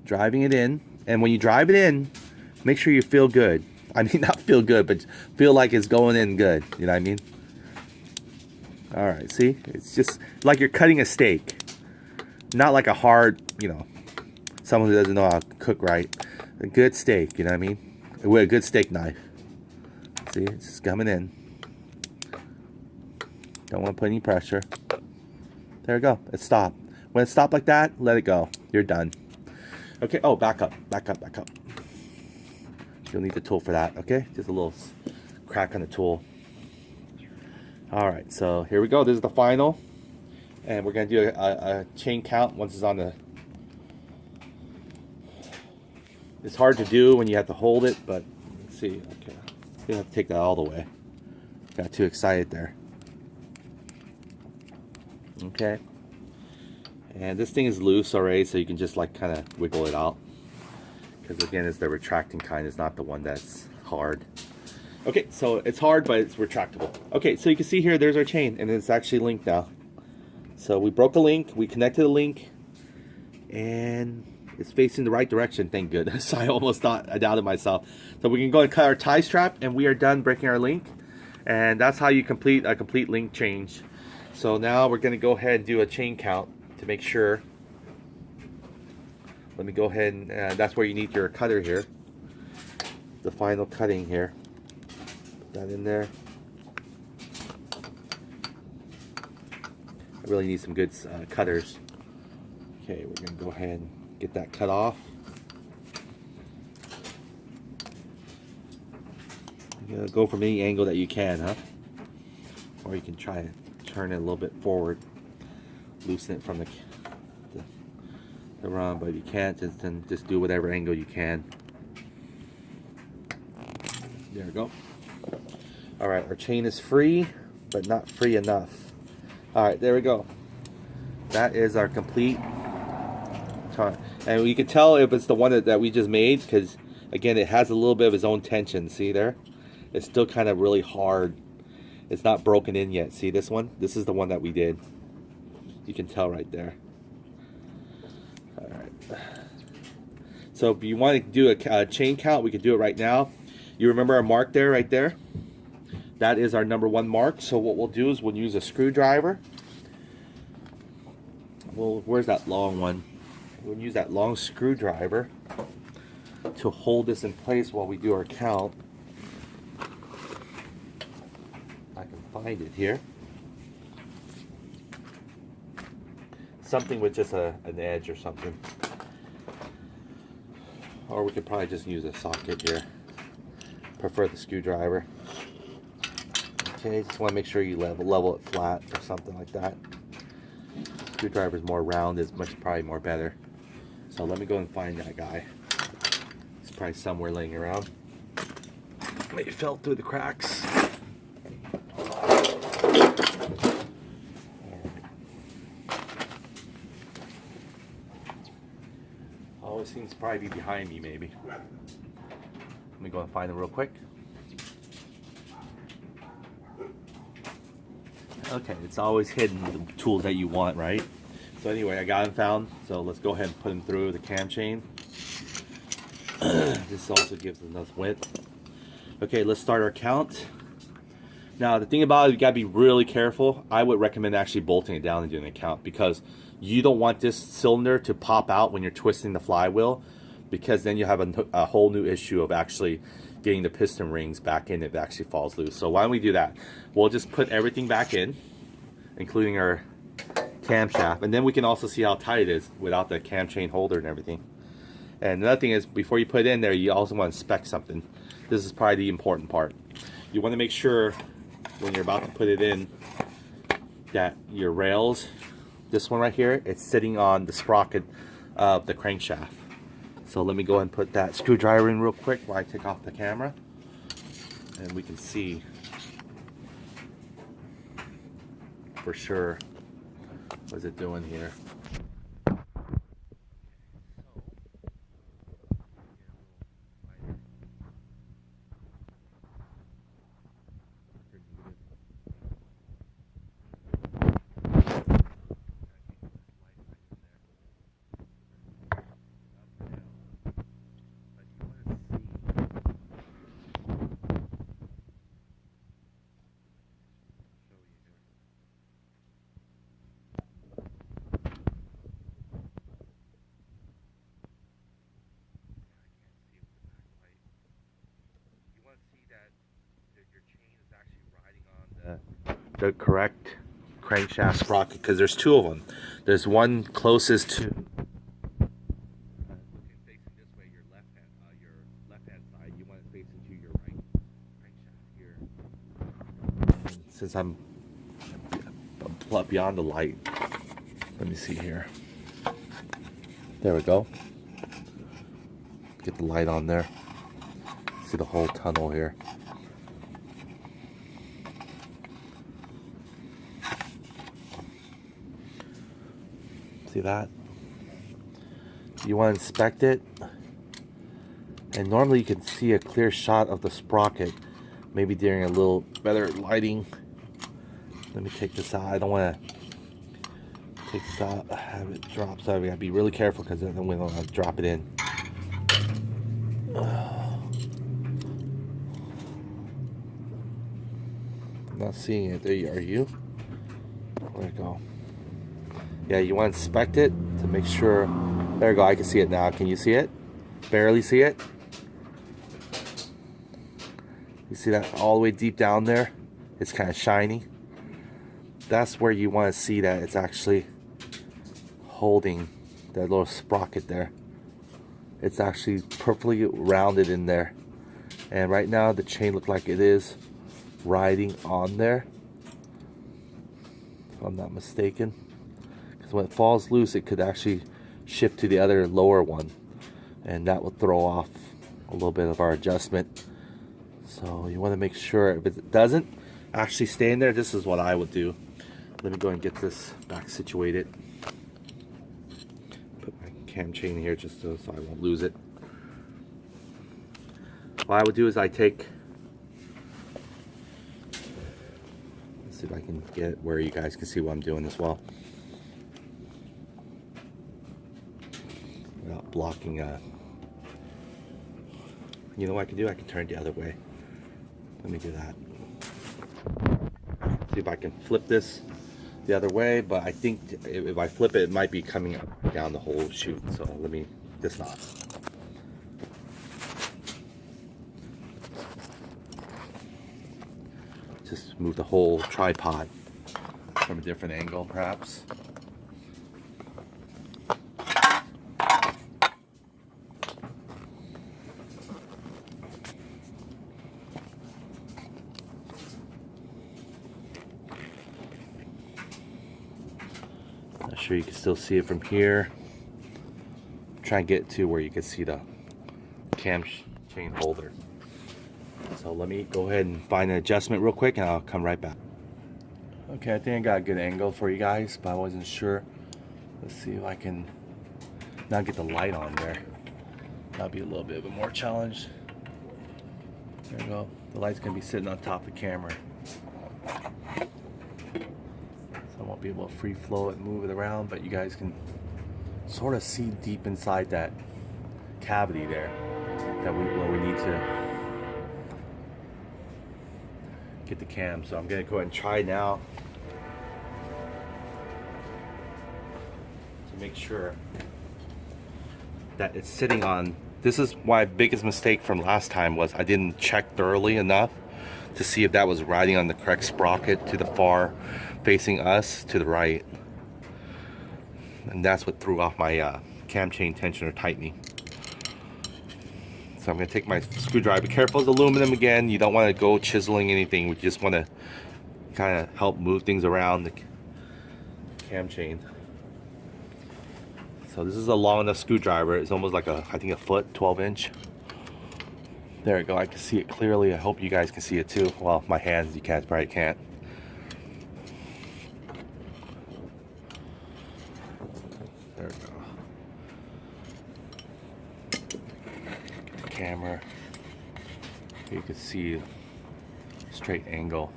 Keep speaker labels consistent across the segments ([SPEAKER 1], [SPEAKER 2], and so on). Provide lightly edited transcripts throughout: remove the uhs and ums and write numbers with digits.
[SPEAKER 1] driving it in. And when you drive it in, make sure you feel good. I mean, not feel good, but feel like it's going in good. You know what I mean? All right, see? It's just like you're cutting a steak. Not like a hard, you know, someone who doesn't know how to cook right. A good steak, you know what I mean? With a good steak knife. See, it's just coming in. Don't want to put any pressure. There we go. It stopped. When it stopped like that, let it go. You're done. Okay. Oh, back up. Back up. Back up. You'll need the tool for that. Okay. Just a little crack on the tool. All right. So here we go. This is the final. And we're going to do a chain count once it's on the... It's hard to do when you have to hold it, but let's see. Okay. You have to take that all the way. Got too excited there. Okay. And this thing is loose already, so you can just like kind of wiggle it out. Because again, it's the retracting kind, it's not the one that's hard. Okay, so it's hard, but it's retractable. Okay, so you can see here, there's our chain, and it's actually linked now. So we broke the link, we connected the link, and it's facing the right direction, thank goodness. I almost thought, I doubted myself. So we can go and cut our tie strap, and we are done breaking our link. And that's how you complete a complete link change. So now we're gonna go ahead and do a chain count to make sure. Let me go ahead and that's where you need your cutter here. The final cutting here. Put that in there. I really need some good cutters. Okay, we're gonna go ahead and get that cut off. You gotta go from any angle that you can, huh? Or you can try to turn it a little bit forward, loosen it from the run, but if you can't, then just do whatever angle you can. There we go. All right, our chain is free, but not free enough. All right, there we go. That is our complete tie. And you can tell if it's the one that we just made, because again, it has a little bit of its own tension. See there? It's still kind of really hard. It's not broken in yet. See this one? This is the one that we did. You can tell right there. All right. So if you want to do a chain count, we can do it right now. You remember our mark there, right there? That is our number 1 mark. So what we'll do is we'll use a screwdriver. Well, where's that long one? We'll use that long screwdriver to hold this in place while we do our count. I can find it here. Something with just an edge or something. Or we could probably just use a socket here. Prefer the screwdriver. Okay, just want to make sure you level it flat or something like that. Screwdriver is more round, is probably more better. So let me go and find that guy. It's probably somewhere laying around. Maybe fell through the cracks. Always seems to probably be behind me, maybe. Let me go and find him real quick. Okay, it's always hidden, the tools that you want, right? So anyway, I got him found. So let's go ahead and put him through the cam chain. This also gives enough width. Okay, let's start our count. Now, the thing about it, you gotta be really careful. I would recommend actually bolting it down and doing a count, because you don't want this cylinder to pop out when you're twisting the flywheel, because then you have a whole new issue of actually getting the piston rings back in if it actually falls loose. So why don't we do that? We'll just put everything back in, including our camshaft, and then we can also see how tight it is without the cam chain holder and everything. And another thing is, before you put it in there, you also want to inspect something. This is probably the important part. You want to make sure when you're about to put it in that your rails, this one right here, it's sitting on the sprocket of the crankshaft. So let me go ahead and put that screwdriver in real quick while I take off the camera, and we can see for sure what's it doing here. the correct crankshaft sprocket, because there's two of them. There's one closest to facing this way, your left hand side. You want it facing to your right crankshaft here. Since I'm beyond the light, let me see here. There we go. Get the light on there. See the whole tunnel here. See that? You want to inspect it, and normally you can see a clear shot of the sprocket, maybe during a little better lighting. Let me take this out. I don't want to take this out, have it drop, so I gotta be really careful, because then we don't have to drop it in. I'm not seeing it. There you are. You? Where'd it go? Yeah, you want to inspect it to make sure. There you go. I can see it now. Can you see it? Barely see it. You see that all the way deep down there? It's kind of shiny. That's where you want to see that it's actually holding that little sprocket there. It's actually perfectly rounded in there. And right now the chain looks like it is riding on there, if I'm not mistaken. Because when it falls loose, it could actually shift to the other lower one, and that will throw off a little bit of our adjustment. So you want to make sure, if it doesn't actually stay in there, this is what I would do. Let me go and get this back situated. Put my cam chain here just so I won't lose it. What I would do is I take, let's see if I can get it where you guys can see what I'm doing as well, without blocking. You know what I can do? I can turn it the other way. Let me do that. See if I can flip this the other way, but I think if I flip it, it might be coming up down the whole chute. So let me just not. Just move the whole tripod from a different angle, perhaps. Not sure you can still see it from here. Try and get to where you can see the cam chain holder. So let me go ahead and find an adjustment real quick, and I'll come right back. Okay, I think I got a good angle for you guys, but I wasn't sure. Let's see if I can now get the light on there. That'll be a little bit of a more challenge. There we go. The light's gonna be sitting on top of the camera, so I won't be able to free flow it and move it around, but you guys can sort of see deep inside that cavity there where we need to get the cam. So I'm gonna go ahead and try now to make sure that it's sitting on. This is my biggest mistake from last time, was I didn't check thoroughly enough to see if that was riding on the correct sprocket to the far facing us to the right, and that's what threw off my cam chain tensioner tightening. So I'm going to take my screwdriver. Be careful with aluminum again. You don't want to go chiseling anything. We just want to kind of help move things around the cam chain. So this is a long enough screwdriver. It's almost like I think a foot, 12-inch. There we go. I can see it clearly. I hope you guys can see it too. Well, my hands, you guys probably can't. There we go. Camera, you can see straight angle.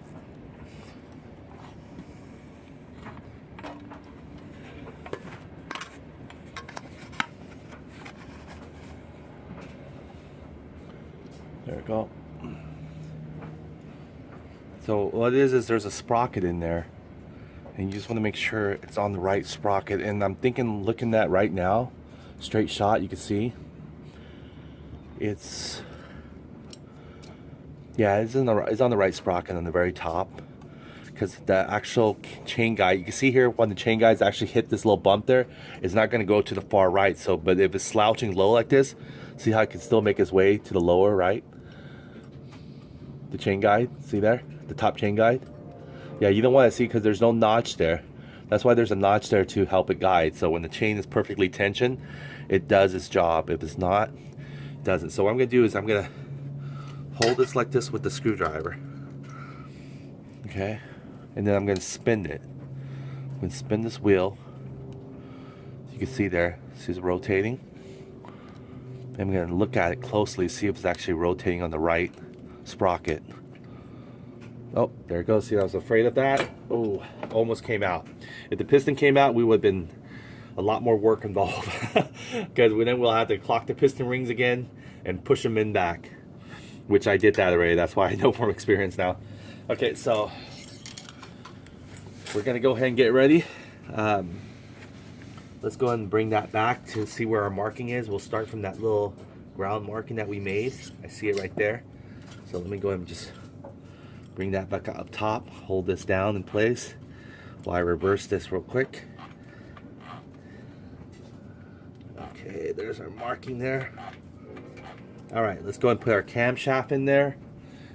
[SPEAKER 1] There we go. So what it is there's a sprocket in there, and you just want to make sure it's on the right sprocket. And I'm thinking, looking at right now, straight shot, you can see it's, yeah, it's on the right sprocket on the very top, because the actual chain guide, you can see here when the chain guides actually hit this little bump there, it's not going to go to the far right. So, but if it's slouching low like this, see how it can still make its way to the lower right? The chain guide, see there? The top chain guide? Yeah, you don't want to see because there's no notch there. That's why there's a notch there to help it guide. So when the chain is perfectly tensioned, it does its job. If it's not, it doesn't. So what I'm going to do is I'm going to hold this like this with the screwdriver. Okay? And then I'm going to spin it. I'm going to spin this wheel. You can see there, see it's rotating. I'm going to look at it closely, see if it's actually rotating on the right sprocket. Oh, there it goes. See, I was afraid of that. Oh, almost came out. If the piston came out, we would have been a lot more work involved. Because then we'll have to clock the piston rings again and push them in back. Which I did that already. That's why I know from experience now. Okay, so we're going to go ahead and get ready. Let's go ahead and bring that back to see where our marking is. We'll start from that little ground marking that we made. I see it right there. So let me go ahead and just bring that back up top, hold this down in place while I reverse this real quick. Okay, there's our marking there. Alright, let's go and put our camshaft in there,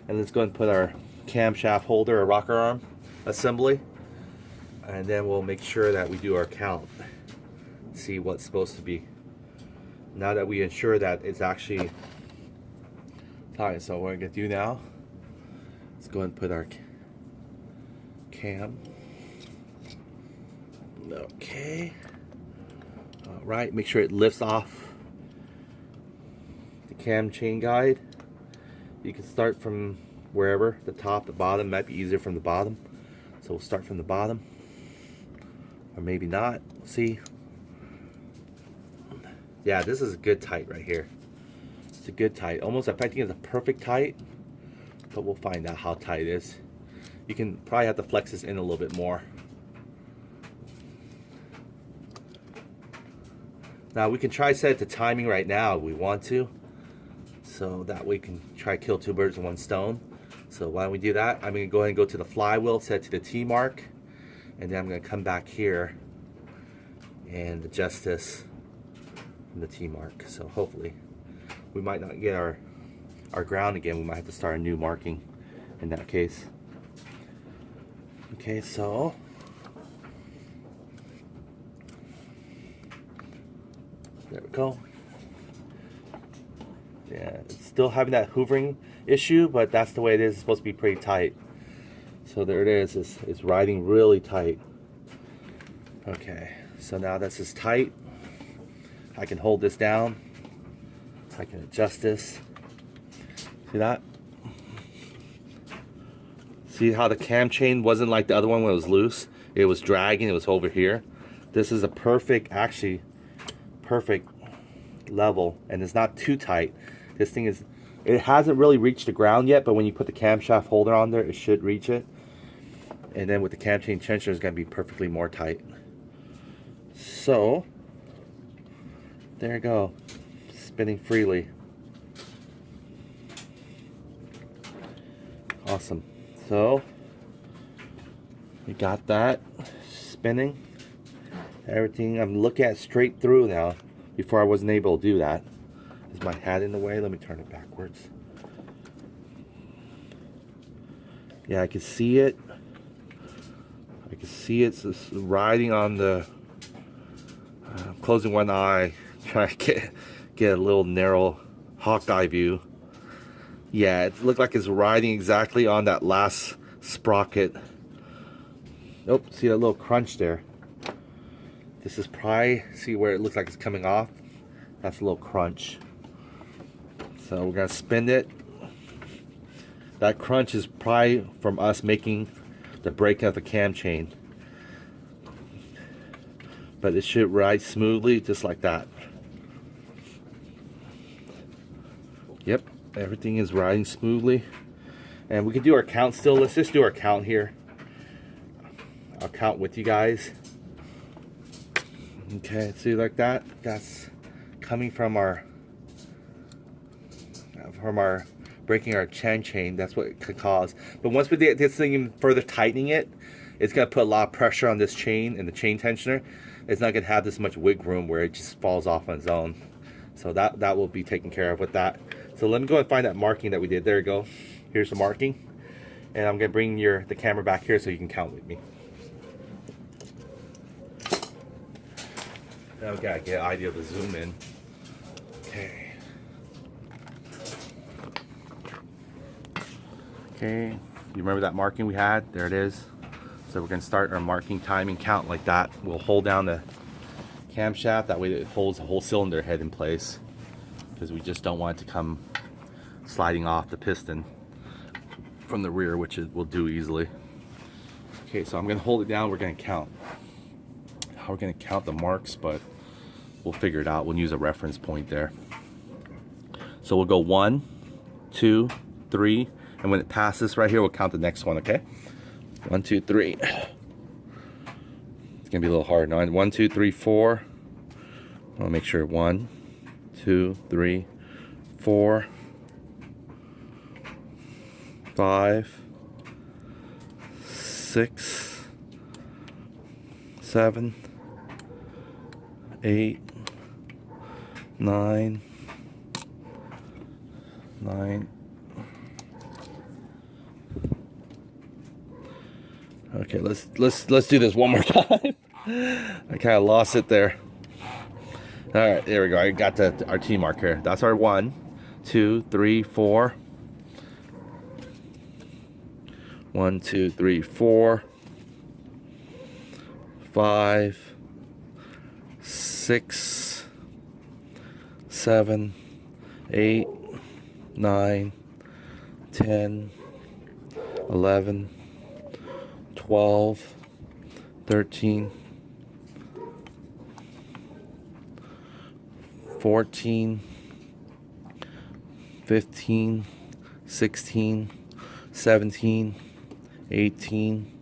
[SPEAKER 1] and let's go and put our camshaft holder or rocker arm assembly, and then we'll make sure that we do our count, see what's supposed to be. Now that we ensure that it's actually... Alright, so what we're going to do now, let's go and put our cam. Okay. Alright, make sure it lifts off the cam chain guide. You can start from wherever, the top, the bottom. Might be easier from the bottom. So we'll start from the bottom. Or maybe not. We'll see. Yeah, this is a good tight right here. It's a good tight. Almost, I think it's a perfect tight. But we'll find out how tight it is. You can probably have to flex this in a little bit more. Now we can try set the timing right now if we want to. So that we can try kill two birds with one stone. So why don't we do that? I'm going to go ahead and go to the flywheel, set to the T mark. And then I'm going to come back here and adjust this from the T mark. So hopefully we might not get our ground again. We might have to start a new marking in that case. Okay, so there we go. Yeah, it's still having that hoovering issue, but that's the way it is. It's supposed to be pretty tight. So there it is. It's riding really tight. Okay, so now that's just tight. I can hold this down. I can adjust this. See that? See how the cam chain wasn't like the other one when it was loose? It was dragging, it was over here. This is a perfect, actually, perfect level, and it's not too tight. This thing is, it hasn't really reached the ground yet, but when you put the camshaft holder on there, it should reach it. And then with the cam chain tensioner, it's going to be perfectly more tight. So, there you go. Spinning freely. Awesome. So, we got that spinning. Everything, I'm looking at straight through now. Before I wasn't able to do that. Is my hat in the way? Let me turn it backwards. Yeah, I can see it. I can see it's riding on the... I'm closing one eye, trying to get a little narrow hawk eye view. Yeah, it looked like it's riding exactly on that last sprocket. Nope, see that little crunch there? This is probably, see where it looks like it's coming off? That's a little crunch. So we're going to spin it. That crunch is probably from us making the breaking of the cam chain. But it should ride smoothly just like that. Yep, everything is riding smoothly. And we can do our count still. Let's just do our count here. I'll count with you guys. Okay, see like that? That's coming from our breaking our chain. That's what it could cause. But once we get this thing even further tightening it, it's going to put a lot of pressure on this chain and the chain tensioner. It's not going to have this much wiggle room where it just falls off on its own. So that will be taken care of with that. So let me go and find that marking that we did. There you go. Here's the marking. And I'm going to bring the camera back here so you can count with me. Now we got to get an idea of the zoom in. Okay. Okay. You remember that marking we had? There it is. So we're going to start our marking timing count like that. We'll hold down the camshaft. That way it holds the whole cylinder head in place. Because we just don't want it to come sliding off the piston from the rear, which it will do easily. Okay, so I'm going to hold it down. We're going to count. How we're going to count the marks, but we'll figure it out. We'll use a reference point there. So we'll go 1, 2, 3, and when it passes right here, we'll count the next one, okay? 1, 2, 3. It's gonna be a little hard. 1, 2, 3, 4. I'll make sure 1, 2, 3, 4, 5, 6, 7, 8, 9. Okay, let's do this one more time. I kind of lost it there. All right, there we go. I got our T mark here. That's our 1, 2, 3, 4. 1, 2, 3, 4, 5, 6, 7, 8, 9, 10, 11, 12, 13, 14, 15, 16, 17, 18,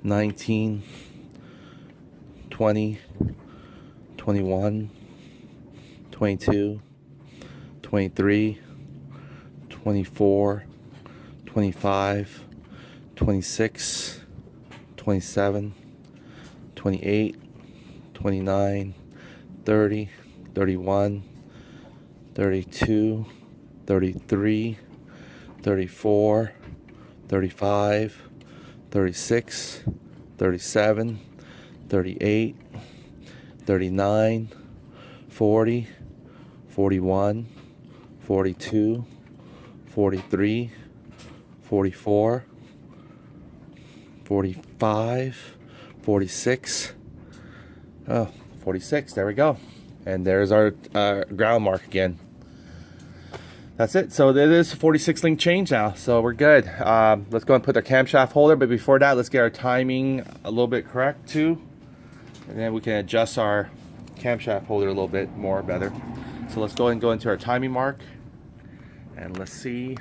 [SPEAKER 1] 19, 20, 21, 22, 23, 24, 25, 26, 27, 28, 29, 30, 31, 32, 33, 34, 35, 36, 37, 38, 39, 40, 41, 42, 43, 44, 45, 46. Oh, 46. There we go. And there's our ground mark again. That's it. So it is 46 link change now. So we're good. Let's go and put our camshaft holder. But before that, let's get our timing a little bit correct too. And then we can adjust our camshaft holder a little bit more better. So let's go and go into our timing mark. And let's see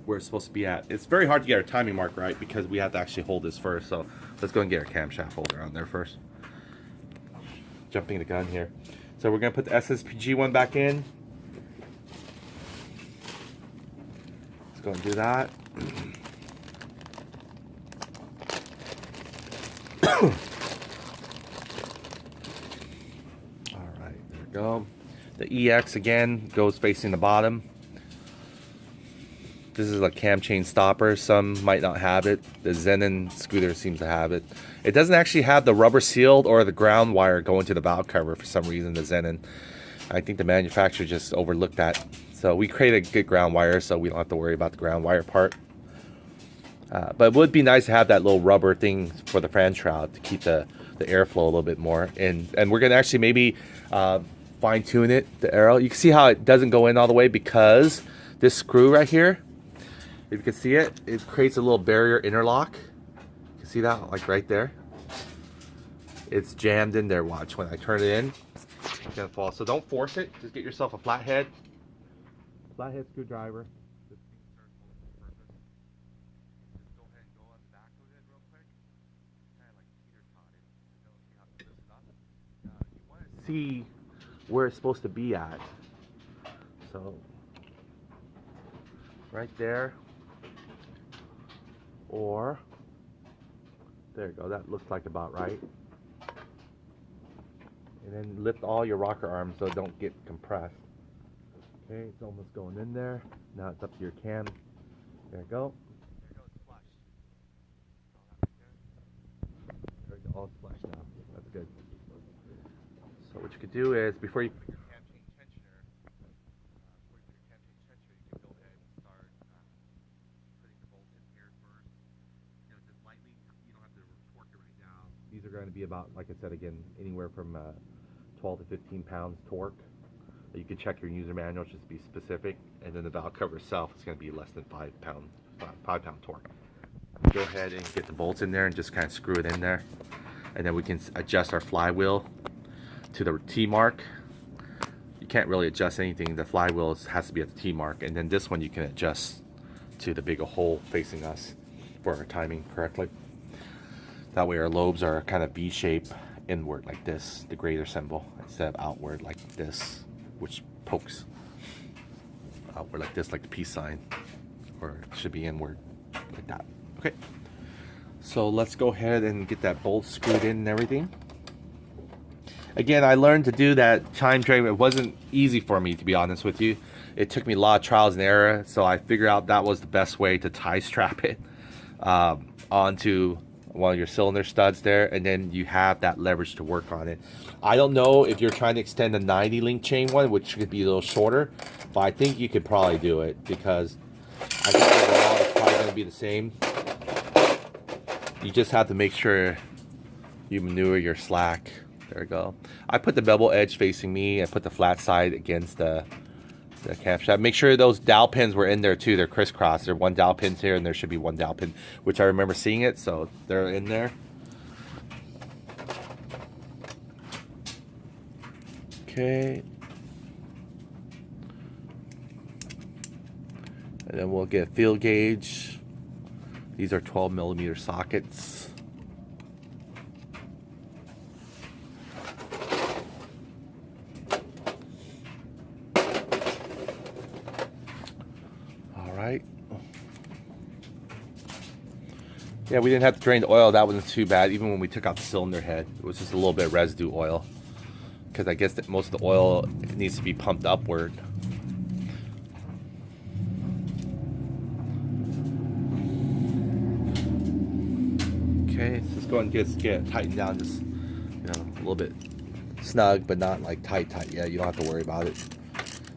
[SPEAKER 1] where it's supposed to be at. It's very hard to get our timing mark right because we have to actually hold this first. So let's go and get our camshaft holder on there first. Jumping the gun here. So we're going to put the SSPG one back in. Let's go and do that. Alright, there we go. The EX again goes facing the bottom. This is a cam chain stopper. Some might not have it. The Zenon scooter seems to have it. It doesn't actually have the rubber sealed or the ground wire going to the valve cover for some reason, the Zenon. I think the manufacturer just overlooked that. So we created a good ground wire so we don't have to worry about the ground wire part. But it would be nice to have that little rubber thing for the fan shroud to keep the airflow a little bit more. And we're going to actually maybe fine tune it, the arrow. You can see how it doesn't go in all the way because this screw right here, if you can see it, it creates a little barrier interlock. You can see that, like right there. It's jammed in there, watch. When I turn it in, it's gonna fall. So don't force it, just get yourself a flathead screwdriver. This thing serves multiple purpose. Just go ahead and go on the back of it real quick. Kind of like teeter-tot it. You know, see how it twists up? You want to see where it's supposed to be at. So right there, or there you go, that looks like about right. And then lift all your rocker arms so it don't get compressed. Okay, it's almost going in there. Now it's up to your cam. There you go. There you go, it's flush. There you go, all flush now. That's good. So what you could do is, before you put your cam chain tensioner, you can go ahead and start putting the bolt in here first. You know, just lightly. You don't have to torque it right now. These are going to be about, like I said again, anywhere from 12 to 15 pounds torque. You can check your user manual, just be specific, and then the valve cover itself is going to be less than 5 pound torque. Go ahead and get the bolts in there and just kind of screw it in there, and then we can adjust our flywheel to the T mark. You can't really adjust anything. The flywheel has to be at the T mark, and then this one you can adjust to the big hole facing us for our timing correctly. That way our lobes are kind of V-shape inward like this, the greater symbol, instead of outward like this, which pokes outward like this, like the peace sign, or it should be inward like that. Okay, so let's go ahead and get that bolt screwed in and everything. Again, I learned to do that chime tray. It wasn't easy for me, to be honest with you. It took me a lot of trials and error, so I figured out that was the best way to tie strap it onto one of your cylinder studs there, and then you have that leverage to work on it. I don't know if you're trying to extend a 90 link chain one, which could be a little shorter, but I think you could probably do it, because I think overall it's probably going to be the same. You just have to make sure you maneuver your slack. There we go. I put the bevel edge facing me. I put the flat side against the camshaft. Make sure those dowel pins were in there too. They're crisscrossed. There are 1 dowel pin here, and there should be 1 dowel pin, which I remember seeing it, so they're in there. Okay. And then we'll get a field gauge. These are 12mm sockets. Right. Yeah, we didn't have to drain the oil. That wasn't too bad. Even when we took out the cylinder head, it was just a little bit of residue oil, because I guess that most of the oil needs to be pumped upward. Okay, so let's go ahead and get it tightened down, just, you know, a little bit snug, but not like tight. Yeah, you don't have to worry about it.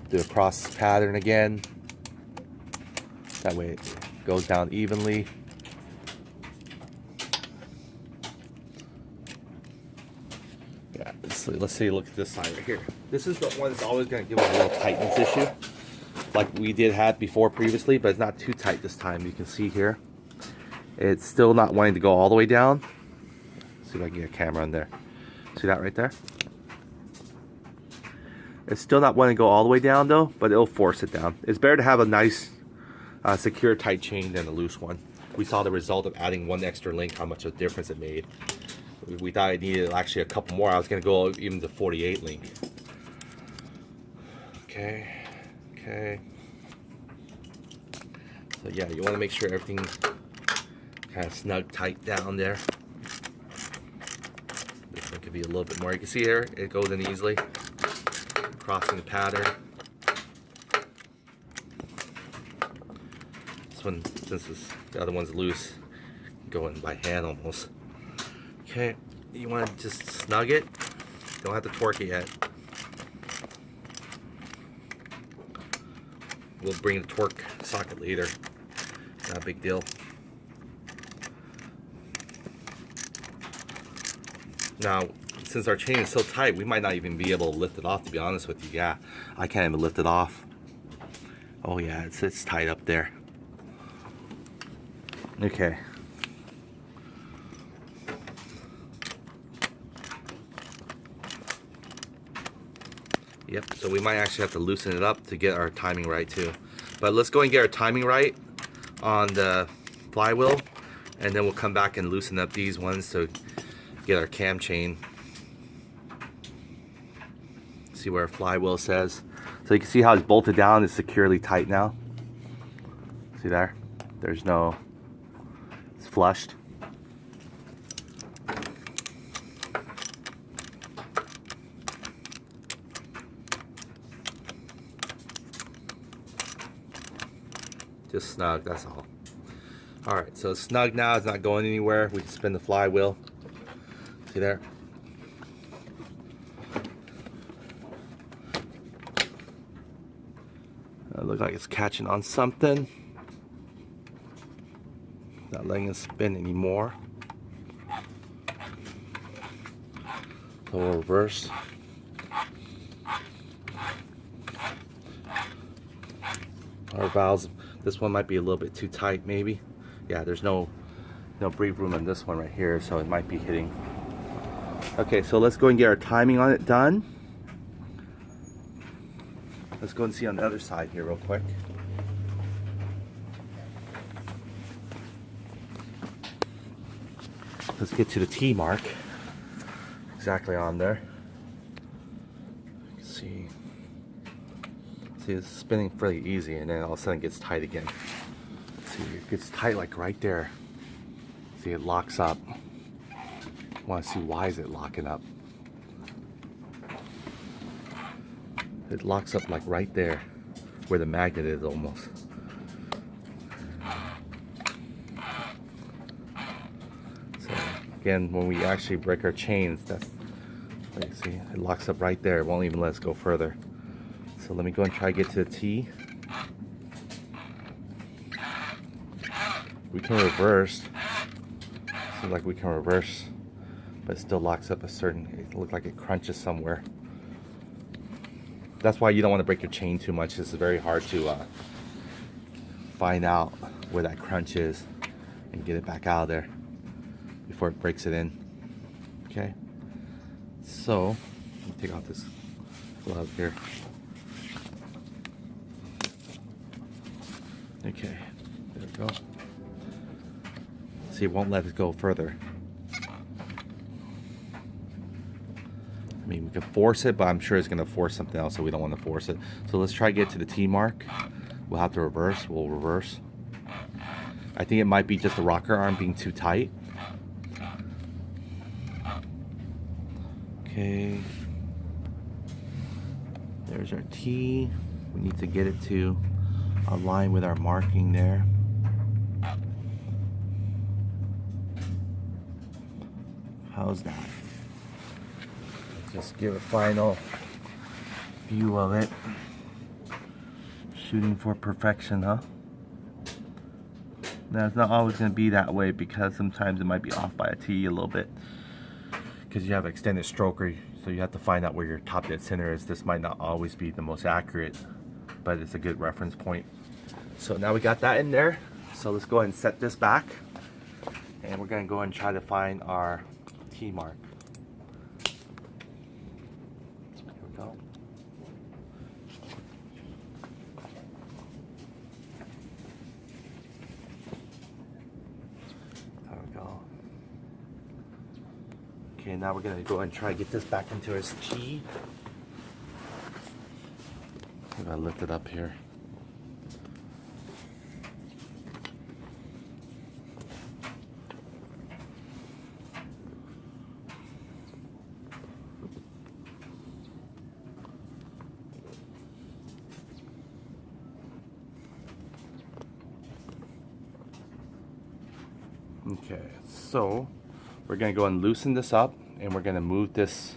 [SPEAKER 1] Do a cross pattern again. That way it goes down evenly. Yeah, let's see, look at this side right here. This is the one that's always going to give us a little tightness issue, like we did have before previously, but it's not too tight this time. You can see here, it's still not wanting to go all the way down. Let's see if I can get a camera on there. See that right there? It's still not wanting to go all the way down though, but it'll force it down. It's better to have a nice secure tight chain than a loose one. We saw the result of adding 1 extra link, how much of a difference it made. We thought it needed actually a couple more. I was going to go even to 48 link. Okay. So yeah, you want to make sure everything kind of snug tight down there. This one could be a little bit more. You can see here, it goes in easily. Crossing the pattern. One, since the other one's loose, going by hand almost. Okay, you want to just snug it. Don't have to torque it yet. We'll bring the torque socket later. Not a big deal. Now, since our chain is so tight, we might not even be able to lift it off, to be honest with you. Yeah, I can't even lift it off. Oh yeah, it's tight up there. Okay. Yep, so we might actually have to loosen it up to get our timing right too. But let's go and get our timing right on the flywheel, and then we'll come back and loosen up these ones to get our cam chain. See where our flywheel says. So you can see how it's bolted down, it's securely tight now. See there? There's no, it's flushed. Just snug, that's all. Alright, so it's snug now, it's not going anywhere. We can spin the flywheel. See there? It looks like it's catching on something. Not letting it spin anymore. So we'll reverse. Our valves, this one might be a little bit too tight maybe. Yeah, there's no breathe room in this one right here, so it might be hitting. Okay, so let's go and get our timing on it done. Let's go and see on the other side here real quick. Let's get to the T mark. Exactly on there. You can see it's spinning pretty easy, and then all of a sudden it gets tight again. See, it gets tight like right there. See, it locks up. I want to see why is it locking up. It locks up like right there, where the magnet is almost. So again, when we actually break our chains, that's, like, see, it locks up right there. It won't even let us go further. So let me go and try to get to the T. We can reverse. Seems like we can reverse, but it still locks up a certain, it looks like it crunches somewhere. That's why you don't want to break your chain too much. It's very hard to find out where that crunch is and get it back out of there before it breaks it in. Okay, so let me take off this glove here. Okay, there we go. See, it won't let it go further. I mean, we can force it, but I'm sure it's going to force something else, so we don't want to force it. So let's try to get to the T mark. We'll have to reverse. We'll reverse. I think it might be just the rocker arm being too tight. Okay. There's our T. We need to get it to align with our marking there. How's that? Just give a final view of it. Shooting for perfection, huh? Now it's not always going to be that way, because sometimes it might be off by a T a little bit, because you have extended stroker, so you have to find out where your top dead center is. This might not always be the most accurate, but it's a good reference point. So now we got that in there, so let's go ahead and set this back, and we're going to go and try to find our T mark. Here we go. There we go. Okay, now we're going to go and try to get this back into its T. I'm going to lift it up here. Okay, so we're going to go and loosen this up, and we're going to move this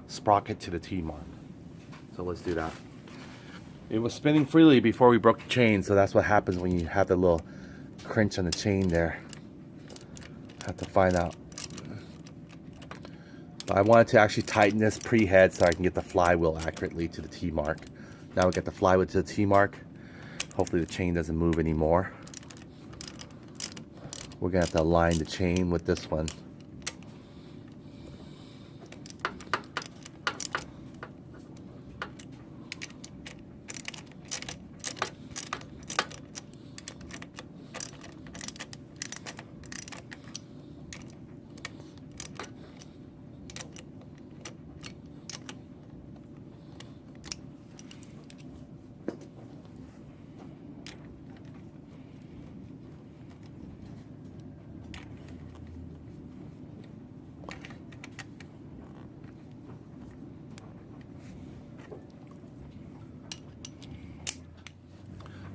[SPEAKER 1] sprocket to the T mark. So let's do that. It was spinning freely before we broke the chain, so that's what happens when you have the little crunch on the chain there. Have to find out. But I wanted to actually tighten this pre-head so I can get the flywheel accurately to the T mark. Now we got the flywheel to the T mark. Hopefully the chain doesn't move anymore. We're gonna have to align the chain with this one.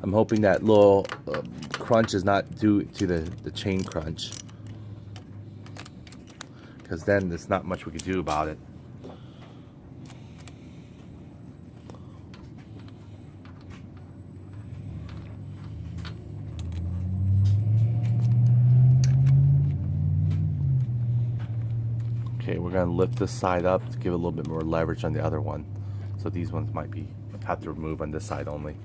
[SPEAKER 1] I'm hoping that little crunch is not due to the chain crunch, because then there's not much we could do about it. Okay, we're gonna lift this side up to give it a little bit more leverage on the other one. So these ones might have to remove on this side only.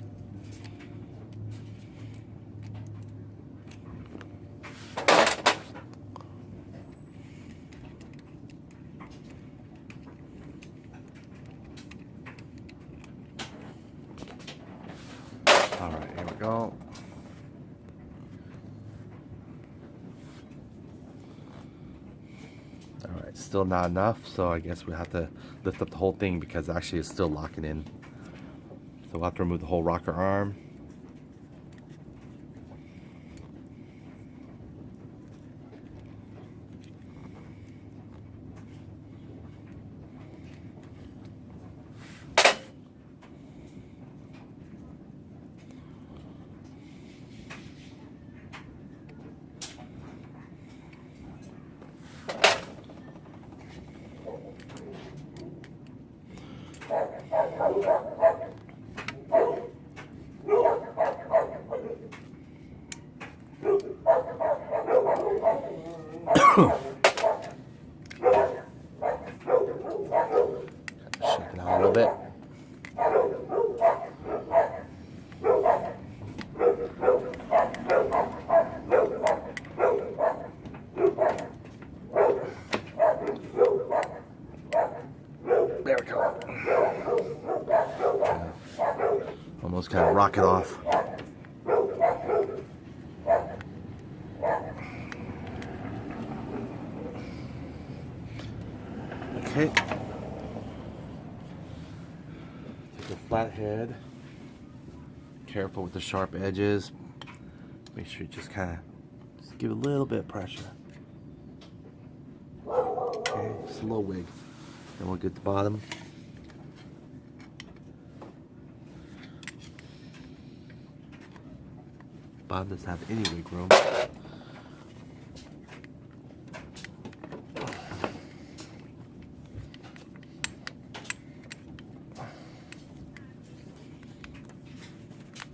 [SPEAKER 1] All right, here we go. All right, still not enough, so I guess we have to lift up the whole thing because actually it's still locking in. So we'll have to remove the whole rocker arm. Shake it out a little bit. There we go. Almost kind of rock it off. Okay. Take a flat head. Careful with the sharp edges. Make sure you just kind of give a little bit of pressure. Okay, just a little wig. Then we'll get the bottom. Bottom doesn't have any wig room.